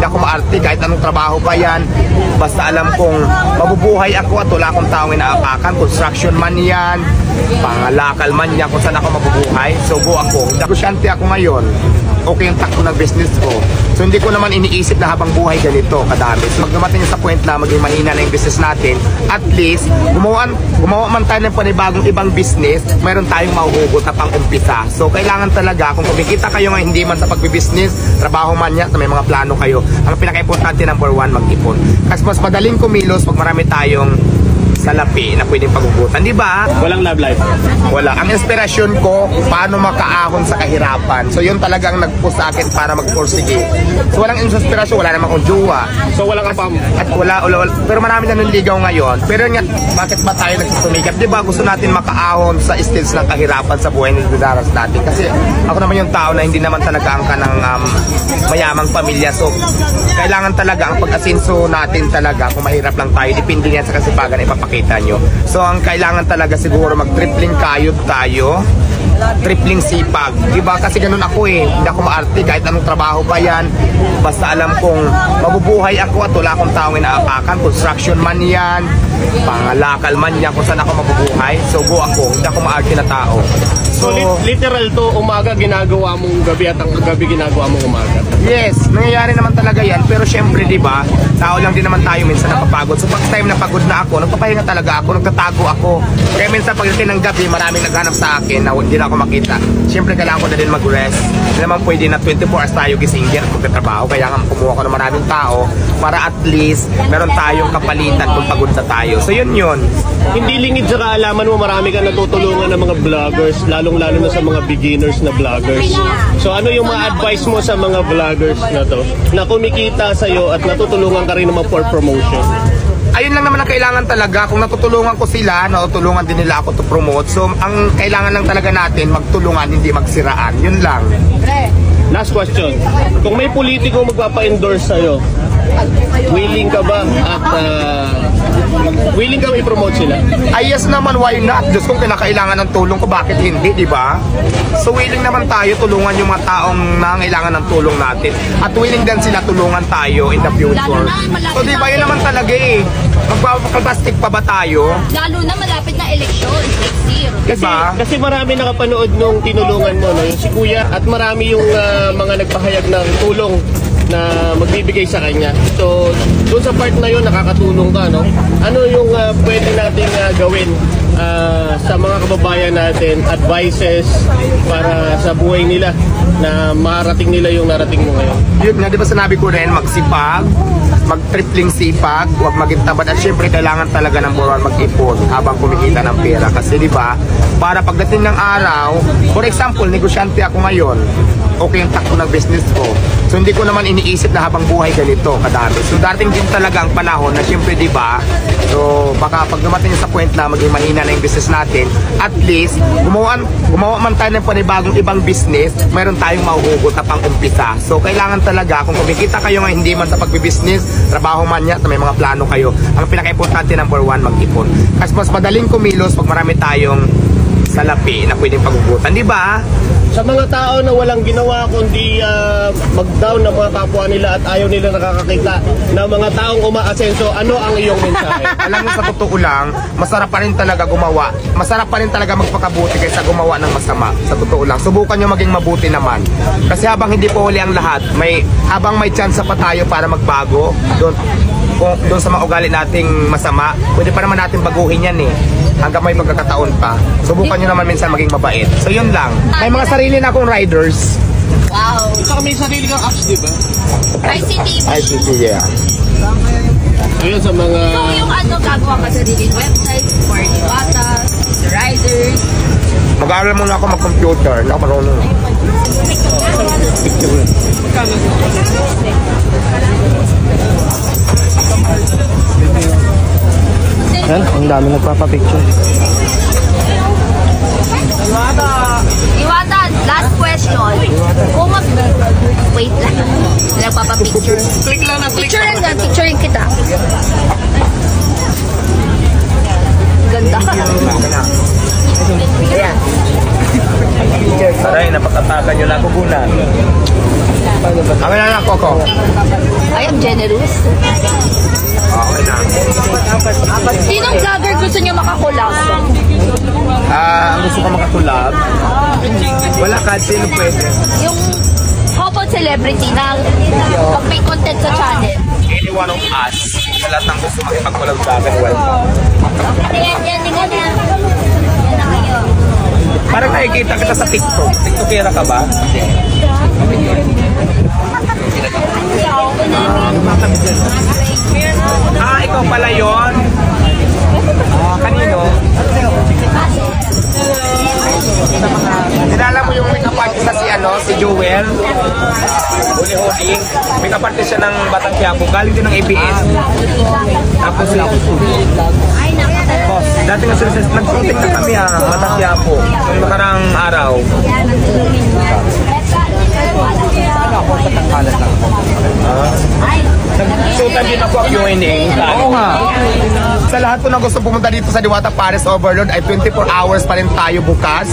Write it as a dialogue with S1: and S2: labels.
S1: Hindi ako maarte kahit anong trabaho pa yan. Basta alam kong mabubuhay ako at wala akong taong inaapakan. Construction man yan, pangalakal man yan, kung saan ako mabubuhay. So go ako. Negosyante ako ngayon. Okay yung takbo ng business ko. So hindi ko naman iniisip na habang buhay ganito kadami. So pag dumating sa point na maging mahina na yung business natin, at least gumawa man tayo ng panibagong ibang business, mayroon tayong mahuhugot na pang-umpisa. So kailangan talaga, kung kumikita kayo nga hindi man sa pagbibusiness, trabaho man yan, may mga plano kayo, ang pinaka-importante number 1, mag-ipon. Kasi mas madaling kumilos pag marami tayong salapi na pwedeng pagugutan, di ba?
S2: Walang love life?
S1: Wala. Ang inspirasyon ko, paano makaahon sa kahirapan. So yun talagang nag-push sa akin para mag-pursige. So walang inspirasyon, wala naman akong jowa.
S2: So walang apam?
S1: At wala. Pero marami na nanligaw ngayon. Pero nga, bakit ba tayo nagsusumikap? Di ba gusto natin makaahon sa stage ng kahirapan sa buhay na dinaras natin? Kasi ako naman yung tao na hindi naman talaga ang kanang mayamang pamilya. So kailangan talaga ang pag-asinso natin talaga, kung mahirap lang tayo, depende yan sa kasipagan na ipapakita nyo. So ang kailangan talaga siguro mag-tripling kayod tayo, tripling sipag, diba? Kasi ganun ako eh, hindi ako maarte kahit anong trabaho pa yan. Basta alam kong mabubuhay ako at wala akong taong inaapakan. Construction man yan, pangalakal man yan, kung saan ako mabubuhay. So go ako, hindi ako maarte na tao.
S2: So literal to, umaga ginagawa mong gabi at ang gabi ginagawa mong umaga?
S1: Yes, nangyayari naman talaga yan. Pero syempre, di ba, tao lang din naman tayo, minsan napapagod. So pag time na pagod na ako, nagpapahinga talaga ako, nagtatago ako. Kaya minsan pagdating ng gabi, maraming naghanap sa akin na hindi na ako makita. Syempre, kailangan ko na din mag-rest. Hindi naman pwede na 24 hours tayo gising din at magtatrabaho. Kaya nga kumuha ko ng maraming tao para at least meron tayong kapalitan kung pagod na tayo. So yun yun.
S2: Hindi lingid sa kaalaman mo, marami ka natutulungan ng mga vloggers, lalong-lalo na sa mga beginners na vloggers. So ano yung ma-advise mo sa mga vloggers na to, na kumikita sa'yo at natutulungan ka rin naman for promotion?
S1: Ayun lang naman ang kailangan talaga. Kung natutulungan ko sila, natutulungan din nila ako to promote. So ang kailangan lang talaga natin, magtulungan, hindi magsiraan. Yun lang.
S2: Last question. Kung may politiko magpapa-endorse sa'yo, willing ka ba at willing ka i-promote sila?
S1: Ay yes naman, why not? Diyos, kung kinakailangan ng tulong ko, bakit hindi, di ba? So willing naman tayo tulungan yung mga taong nangailangan ng tulong natin. At willing din sila tulungan tayo in the future. So di ba, yun naman talaga eh. Magpapakabastik pa ba tayo?
S3: Lalo na malapit na eleksyon, next year.
S2: Kasi marami nakapanood nung tinulungan mo, no? Yung si Kuya, at marami yung mga nagpahayag ng tulong na magbibigay sa kanya. So, doon sa part na yun, nakakatulong ka, no? Ano yung pwede nating gawin sa mga kababayan natin, advices para sa buhay nila na marating nila yung narating mo ngayon?
S1: Yun nga, di ba sinabi ko rin, magsipag, mag-tripling sipag, huwag maging tamad. At syempre, kailangan talaga ng buwan mag-ipon habang kumikita ng pera. Kasi di ba, para pagdating ng araw, for example, negosyante ako ngayon, okay yung takbo ng business ko. So hindi ko naman iniisip na habang buhay ganito kadami. So dating din talaga ang panahon na syempre, di ba, so baka pag dumating sa point na maging mahina na yung business natin, at least gumawa man tayo ng panibagong ibang business, mayroon tayong mahuhugot na pang-umpisa. So kailangan talaga, kung kumikita kayo nga hindi man sa pagbibusiness, trabaho man yan, may mga plano kayo, ang pinaka-importante number 1, mag-ipon. Kasi mas madaling kumilos pag marami tayong salapi na pwedeng pagugutan, di ba?
S2: Sa mga tao na walang ginawa kundi mag-down ng mga kapwa nila at ayaw nila nakakakita ng mga taong umaasenso, ano ang iyong mensahe?
S1: Alam mo, sa totoo lang, masarap pa rin talaga gumawa. Masarap pa rin talaga magpakabuti kaysa gumawa ng masama. Sa totoo lang, subukan nyo maging mabuti naman. Kasi habang hindi po huli ang lahat, habang may chance pa tayo para magbago, doon sa mga ugali nating masama, pwede pa naman natin baguhin yan eh. Hanggang may pagkakataon pa. Subukan nyo naman minsan maging mabait. So yun lang. May mga sarili na akong riders.
S3: Wow.
S2: Saka may sarili kang apps, di ba?
S3: ICTV.
S1: ICT, yeah.
S2: Ayun sa mga...
S3: So yung gagawa ka sariling website for Iwata, the riders.
S1: Mag-aaral muna ako mag-computer. Hindi ako marunong.
S4: Yan, ang dami nagpapapicture.
S3: Iwata, last question. Kung wait lang. Nagpapapicture.
S2: Click lang na click.
S3: Picturein kita. Ganda.
S1: Ayan. Aray, napakatakan nyo lang kubunan. Kami na lang, Coco.
S5: generous.
S1: Okay na.
S5: Sinong vlogger gusto niyo makakulab?
S1: Ang gusto ko makatulab? Wala ka, sino pwede?
S5: Yung how about celebrity na pag may content sa channel?
S1: Any one of us, sa lahat ng gusto makipagkulab sa akin, welcome.
S5: Yan na kayo.
S1: Parang nakikita kita sa TikTok. TikTokera ka ba? Ikaw pala yun? Kanino? Dinala mo yung makeup artist na si Joel. Huli-huli. Makeup artist siya ng Batang Quiapo. Galing din ng ABS. Tapos dati nga sila nag-shooting na kami Batang Quiapo. Noong nakarang araw. Nag-shootan din ako Q&A. Oo nga. Sa lahat po na gusto pumunta dito sa Diwata Paris Overload ay 24 hours pa rin tayo bukas.